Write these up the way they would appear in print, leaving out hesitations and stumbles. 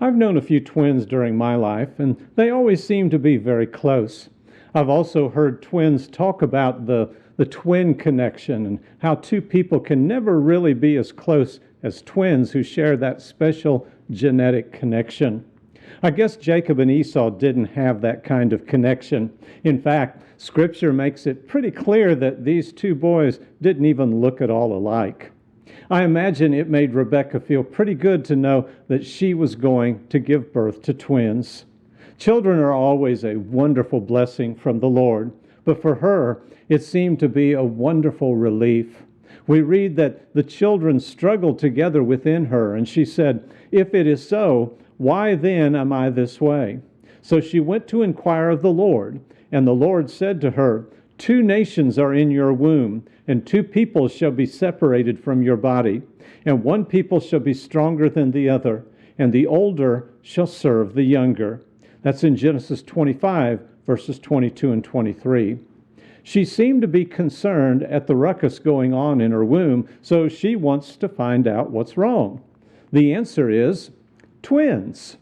I've known a few twins during my life, and they always seem to be very close. I've also heard twins talk about the twin connection and how two people can never really be as close as twins who share that special genetic connection. I guess Jacob and Esau didn't have that kind of connection. In fact, Scripture makes it pretty clear that these two boys didn't even look at all alike. I imagine it made Rebekah feel pretty good to know that she was going to give birth to twins. Children are always a wonderful blessing from the Lord, but for her, it seemed to be a wonderful relief. We read that the children struggled together within her, and she said, "If it is so, why then am I this way?" So she went to inquire of the Lord, and the Lord said to her, "Two nations are in your womb, and two peoples shall be separated from your body, and one people shall be stronger than the other, and the older shall serve the younger." That's in Genesis 25, verses 22 and 23. She seemed to be concerned at the ruckus going on in her womb, so she wants to find out what's wrong. The answer is twins.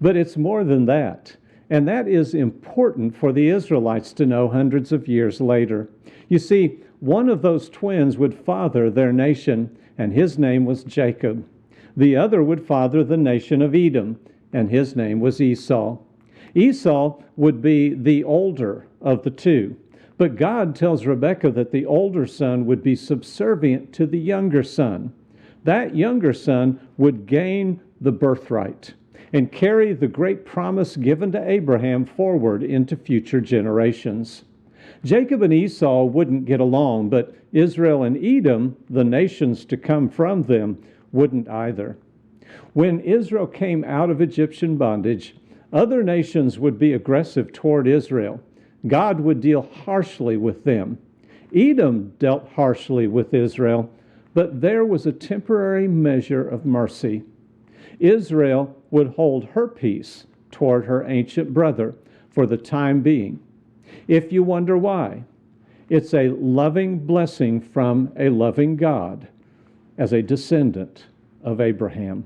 But it's more than that. And that is important for the Israelites to know hundreds of years later. You see, one of those twins would father their nation, and his name was Jacob. The other would father the nation of Edom, and his name was Esau. Esau would be the older of the two. But God tells Rebekah that the older son would be subservient to the younger son. That younger son would gain the birthright and carry the great promise given to Abraham forward into future generations. Jacob and Esau wouldn't get along, but Israel and Edom, the nations to come from them, wouldn't either. When Israel came out of Egyptian bondage, other nations would be aggressive toward Israel. God would deal harshly with them. Edom dealt harshly with Israel, but there was a temporary measure of mercy. Israel would hold her peace toward her ancient brother for the time being. If you wonder why, it's a loving blessing from a loving God as a descendant of Abraham.